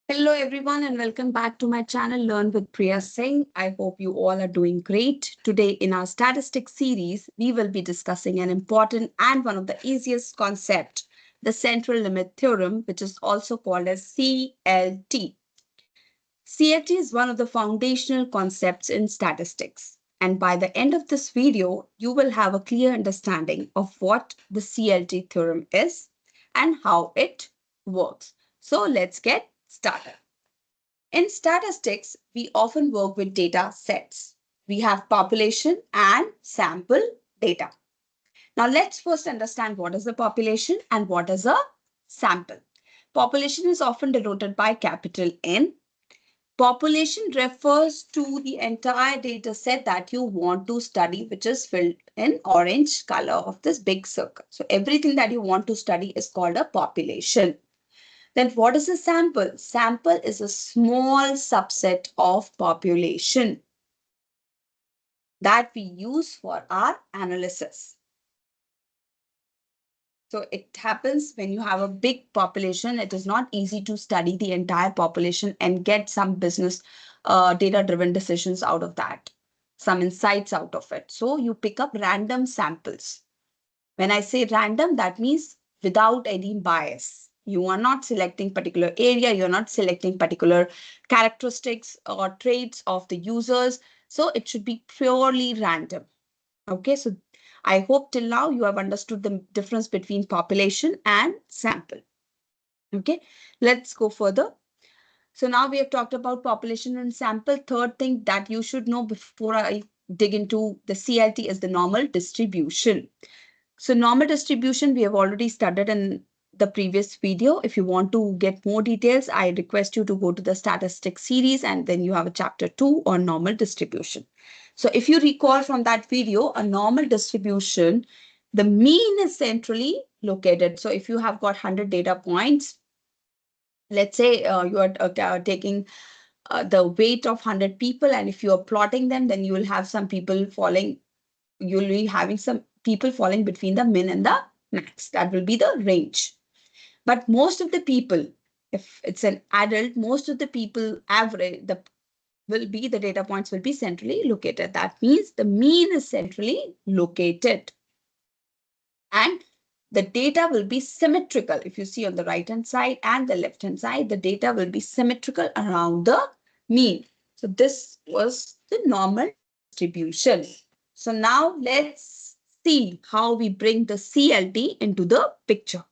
Hello everyone and welcome back to my channel Learn with Priya Singh. I hope you all are doing great. Today in our statistics series, we will be discussing an important and one of the easiest concept, the central limit theorem, which is also called as CLT. CLT is one of the foundational concepts in statistics. And by the end of this video, you will have a clear understanding of what the CLT theorem is and how it works. So let's get started. In statistics, we often work with data sets. We have population and sample data. Now let's first understand what is a population and what is a sample. Population is often denoted by capital N. Population refers to the entire data set that you want to study, which is filled in orange color of this big circle. So everything that you want to study is called a population. Then what is a sample? Sample is a small subset of population that we use for our analysis. So it happens when you have a big population, it is not easy to study the entire population and get some business data-driven decisions out of that, some insights out of it. So you pick up random samples. When I say random, that means without any bias. You are not selecting particular area, you're not selecting particular characteristics or traits of the users. So it should be purely random. Okay, so I hope till now you have understood the difference between population and sample. Okay, let's go further. So now we have talked about population and sample. Third thing that you should know before I dig into the CLT is the normal distribution. So normal distribution, we have already studied in the previous video. If you want to get more details, I request you to go to the statistics series and then you have a chapter 2 on normal distribution. So if you recall from that video, a normal distribution, the mean is centrally located. So if you have got 100 data points, let's say you are taking the weight of 100 people, and if you are plotting them, then you will have some people falling, you'll be having some people falling between the min and the max. That will be the range. But most of the people, if it's an adult, most of the people average, the data points will be centrally located. That means the mean is centrally located. And the data will be symmetrical. If you see on the right hand side and the left hand side, the data will be symmetrical around the mean. So this was the normal distribution. So now let's see how we bring the CLT into the picture.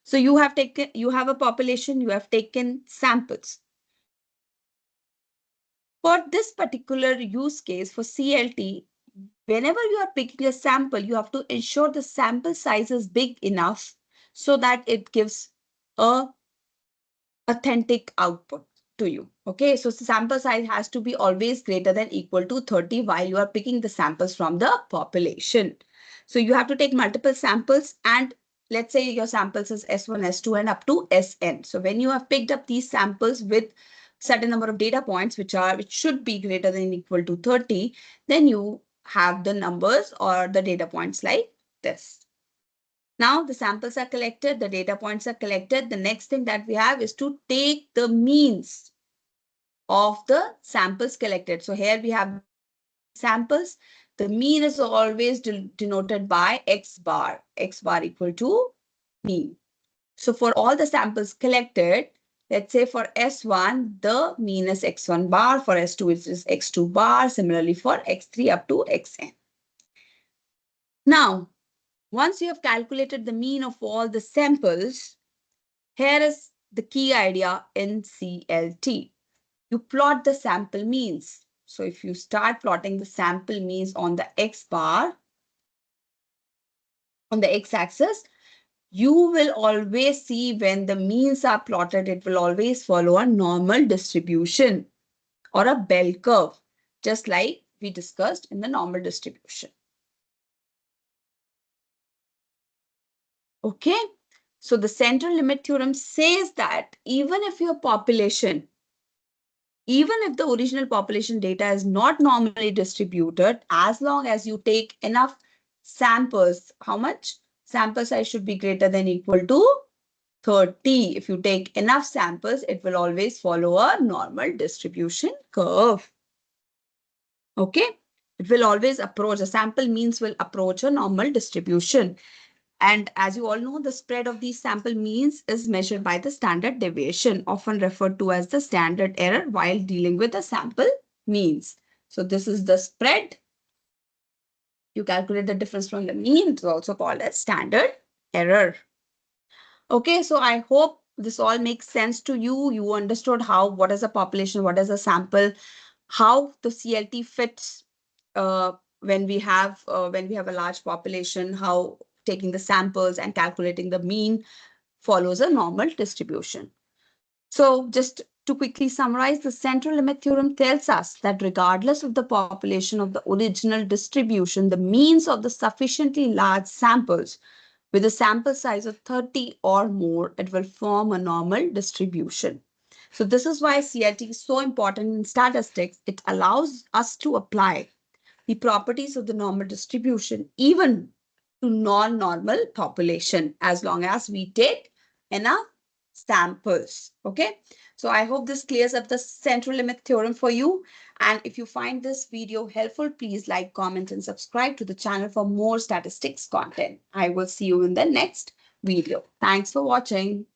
So you have a population, you have taken samples. For this particular use case for CLT, whenever you are picking a sample, you have to ensure the sample size is big enough so that it gives a authentic output to you. Okay, so sample size has to be always greater than equal to 30 while you are picking the samples from the population. So you have to take multiple samples, and let's say your samples is S1, S2 and up to Sn. So when you have picked up these samples with certain number of data points, which should be greater than equal to 30, then you have the numbers or the data points like this. Now the samples are collected, the data points are collected. The next thing that we have is to take the means of the samples collected. So here we have samples. The mean is always denoted by x bar equal to mean. So for all the samples collected, let's say for S1, the mean is x1 bar. For S2, it is x2 bar. Similarly for x3 up to xn. Now, once you have calculated the mean of all the samples, here is the key idea in CLT. You plot the sample means. So if you start plotting the sample means on the x bar, on the x-axis, you will always see when the means are plotted, it will always follow a normal distribution or a bell curve, just like we discussed in the normal distribution. Okay, so the central limit theorem says that even if your population, even if the original population data is not normally distributed, as long as you take enough samples, how much? Sample size should be greater than equal to 30. If you take enough samples, it will always follow a normal distribution curve. Okay? It will always approach, the sample means will approach a normal distribution. And as you all know, the spread of these sample means is measured by the standard deviation, often referred to as the standard error while dealing with the sample means. So this is the spread. You calculate the difference from the mean. It's also called as standard error. Okay, so I hope this all makes sense to you. You understood what is a population, what is a sample, how the CLT fits when we have a large population, how taking the samples and calculating the mean follows a normal distribution. So just to quickly summarize, the central limit theorem tells us that regardless of the population of the original distribution, the means of the sufficiently large samples with a sample size of 30 or more, it will form a normal distribution. So this is why CLT is so important in statistics. It allows us to apply the properties of the normal distribution even to non-normal population as long as we take enough samples. Okay, so I hope this clears up the central limit theorem for you. And if you find this video helpful, please like, comment, and subscribe to the channel for more statistics content. I will see you in the next video. Thanks for watching.